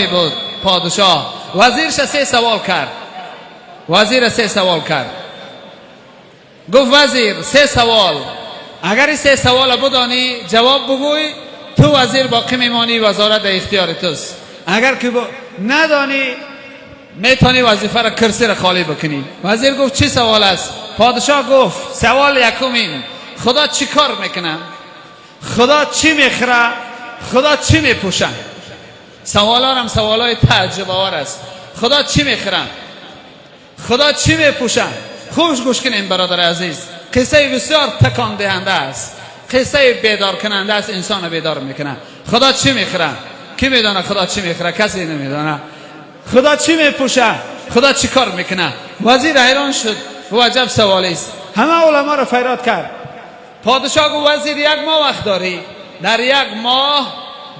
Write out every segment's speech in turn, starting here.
بود پادشاه. وزیرش 3 سوال کرد. وزیر 3 سوال کرد. گفت وزیر 3 سوال، اگر این 3 سوال بدانی جواب بگوی تو وزیر باقی میمانی، وزارت در اختیار توست. اگر که ندانی میتونی وظیفه را کرسی را خالی بکنی. وزیر گفت چی سوال است؟ پادشاه گفت سوال یکم این: خدا چی کار میکنه؟ خدا چی میخره؟ خدا چی میپوشه؟ سوالا هم سوالای تعجب آور است. خدا چی میخره؟ خدا چی میپوشه؟ خوش گوش کنین برادر عزیز، قصه بسیار تکان دهنده است، قصه بیدار کننده است، انسان بیدار میکنه. خدا چی میخره؟ کی میدونه خدا چی میخره؟ کسی نمیدونه. خدا چی میپوشه؟ خدا چی کار میکنه؟ وزیر حیران شد و عجب سوالی است. همه علما را فریاد کرد. پادشاه گفت وزیر 1 ماه وقت داری، در 1 ماه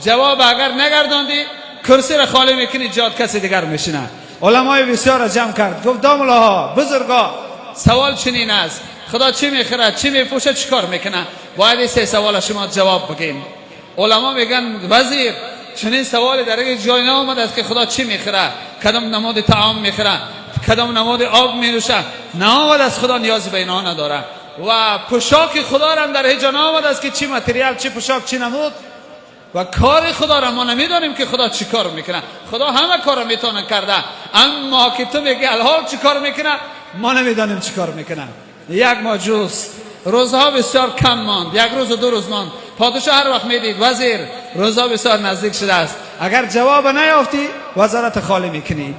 جواب اگر نگرداندی کرسی را خالی میکنی، جات کسی دیگر میشینه. علمای بسیار را جمع کرد. گفت داملاها بزرگا، سوال چنین است: خدا چی میخره، چی میپوشه، چی کار میکنه؟ باید این 3 سوال شما جواب بگین. علما میگن وزیر چنین سوالی در یک جای نآمده است که خدا چی میخره، کدام نماد طعام میخره، کدام نماد آب مینوشه. نآمده است، خدا نیازی به اینا نداره. و پوشاک خدا را هم در هیچ جا نآمده است که چی متریال، چی پوشاک، چی نمود. و کار خدا را ما نمیدانیم که خدا چی کار میکنه. خدا همه کار میتونه کرده، اما که تو میگی الحال چی کار میکنه، ما نمیدانیم چی کار میکنه. 1 ماه جست، روزها بسیار کم ماند، 1 روز و 2 روز ماند. پادشاه هر وقت میدید وزیر روزها بسیار نزدیک شده است، اگر جواب نیافتی وزارت خالی میکنی.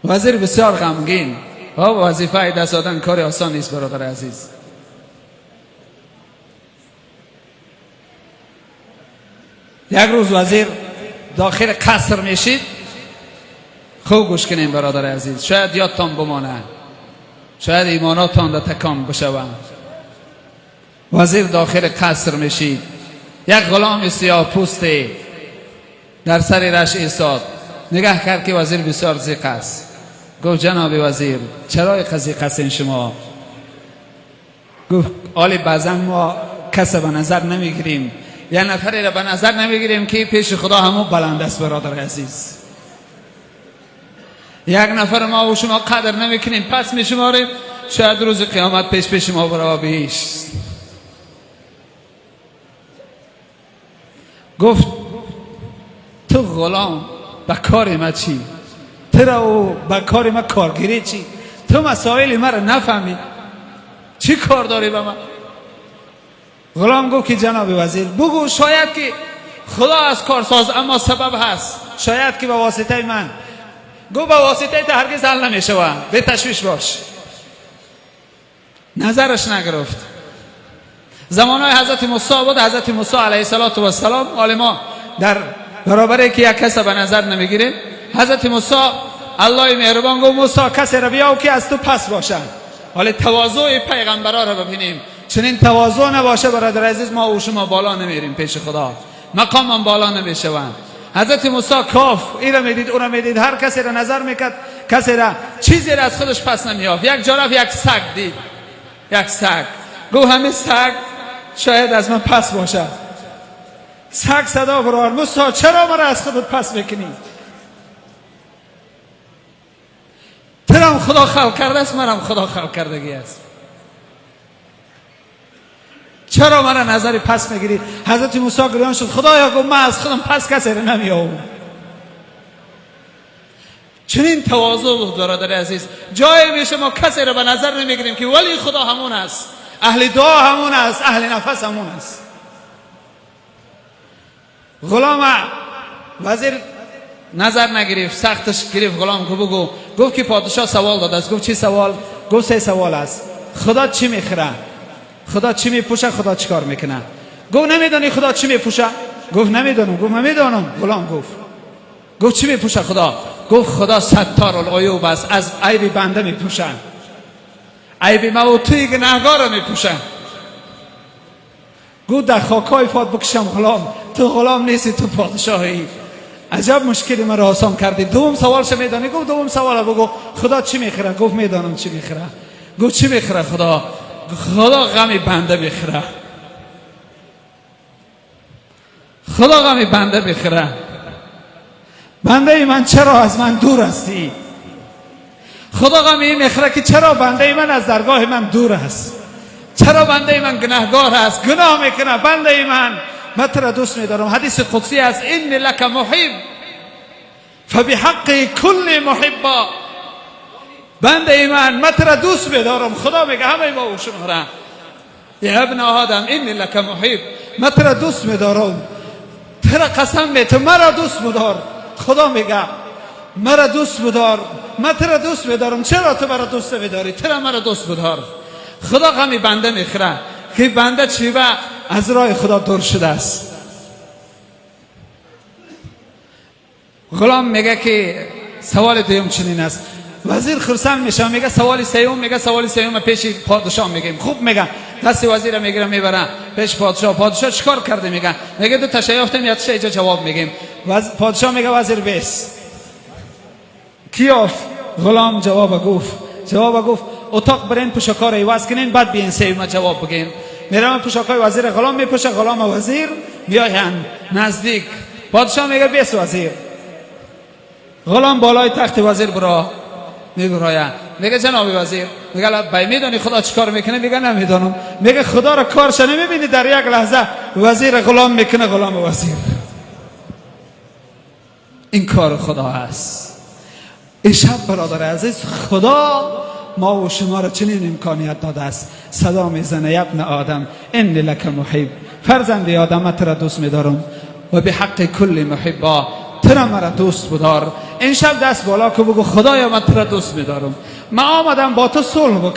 وزیر بسیار غمگین. وظیفه دست دادن کار آسان نیست برادر عزیز. یک روز وزیر داخل قصر میشید. خوب گوش کنین برادر عزیز، شاید یادتان بمانه، شاید ایماناتان را تکان بشوند. وزیر داخل قصر میشید. یک غلام سیاه پوستی در سر رش ایستاد. نگاه کرد که وزیر بسیار ضیق است. گفت جناب وزیر چرا ضیق هستین شما؟ گفت آلی بعضا ما کس به نظر نمیگیریم، یک نفری را به نظر نمیگیریم که پیش خدا همون بلند است برادر عزیز. یک نفر ما و شما قدر نمیکنیم، پس میشماریم، شاید روز قیامت پیش ما برای بهشت. گفت تو غلام به کار ما چی؟ تو به کار ما کارگیری چی؟ تو مسائل ما را نفهمی، چی کار داری به من؟ غلام گفت که جناب وزیر بگو، شاید که خدا از کارساز اما سبب هست، شاید که به واسطه من. گفت به واسطه تا هرگز حل نمیشه، به تشویش باش. نظرش نگرفت. زمانهای حضرت موسی بود. حضرت موسی علیه السلام علما در برابر که یک کس به نظر نمیگیره، حضرت موسی الله مهربان گفت موسی کسی را بیاو که از تو پس باشد. حالا تواضع پیغمبرا را ببینیم. چنین تواضع نباشه برادر عزیز، ما و شما بالا نمیریم پیش خدا، مقام هم بالا نمیشوند. حضرت موسی کاف این را میدید اون را میدید، هر کسی را نظر میکرد، کسی را چیزی را از خودش پس نمیافت. یک جا رفت یک سگ دید، یک سگ. گفت همین سگ شاید از من پس باشه. سگ صدا برآورد موسی چرا مرا از خودت پس میکنی؟ ترم خدا خلق کرده است، منم خدا خلق کردگی است، چرا مرا نظری پس میگیری؟ حضرت موسی گریان شد. خدایا گفت من از خودم پس کسی را نمیآورم. چنین تواضع بود برادر عزیز. جایی میشه ما کسی را به نظر نمیگیریم که ولی خدا همون است، اهل دعا همون است، اهل نفس همون است. غلام وزیر نظر نگرفت، سختش گرفت. غلام کو بگو. گفت که پادشاه سوال داده است. گفت چی سوال؟ گفت 3 سوال است. خدا چی میخره؟ خدا چی میپوشه؟ خدا چی کار میکنه؟ گفت نمیدونی خدا چی میپوشه؟ گفت نمیدونم. گفت نمیدونم. غلام گفت چی میپوشه خدا؟ گفت خدا ستار العیوب است، از عیب بنده میپوشه، عیب ما و توی گناهگار رو میپوشه. گفت در خاکای فات بکشم غلام، تو غلام نیستی، تو پادشاهی. عجب مشکلی من را آسان کردی. دوم سوالش میدانی؟ گفت دوم سوال بگو. خدا چی میخره؟ گفت میدانم چی میخره. گفت چی میخره خدا؟ خدا غم بنده میخره، خدا غم بنده میخره. بنده من چرا از من دور هستی؟ خدا غمی میخوره که چرا بنده من از درگاه من دور است، چرا بنده من گناهگار است، گناه میکنه. بنده من تو را دوست میدارم. حدیث قدسی است ان لک محب فبحق کل محبا. بنده من تو را دوست میدارم. خدا میگه همه ما او شماره یا ابن آدم ان لک محب، من تو را دوست میدارم. تو را قسم میتم مرا دوست بدار. خدا میگه مرا دوست بدار، من تو را دوست میدارم. چرا تو مرا دوست میداری؟ تو را مرا دوست بدار. خدا غمی بنده میخوره که بنده چیبه از راه خدا دور شده است. غلام میگه که سوال دوم چنین است. وزیر خرسند میشه میگه سوال سوم، میگه سوال سوم پیش پادشاه میگیم. خوب میگه دست وزیر میگیره میبره پیش پادشاه. پادشاه چیکار کرده؟ میگه دو تاشا یافتم یا تاشا جواب میگیم. پادشاه میگه وزیر بیس کی یافت؟ غلام جواب گفت اتاق برین پوشاکار ایواز کنین بعد بیین سوم جواب بگین. میرم پوشاکای وزیر غلام میپوشه. غلام و وزیر میاین نزدیک. پادشاه میگه بیس وزیر. غلام بالای تخت وزیر برا میبراید. میگه جناب وزیر، میگه بای میدونی خدا چیکار میکنه؟ میگه نمیدونم. میگه خدا را کارش نمیبینی در یک لحظه وزیر غلام میکنه غلام وزیر. این کار خدا است. این شب برادر عزیز خدا ما و شما را چنین امکانیت داده است. صدا میزنه یا ابن آدم ان لک محب، فرزند آدم تو را دوست میدارم و به حق کل محبا، تو را مرا دوست بدار. این شب دست بالا که بگو خدایا من تو را دوست میدارم. من آمدم با تو صلح بکنم.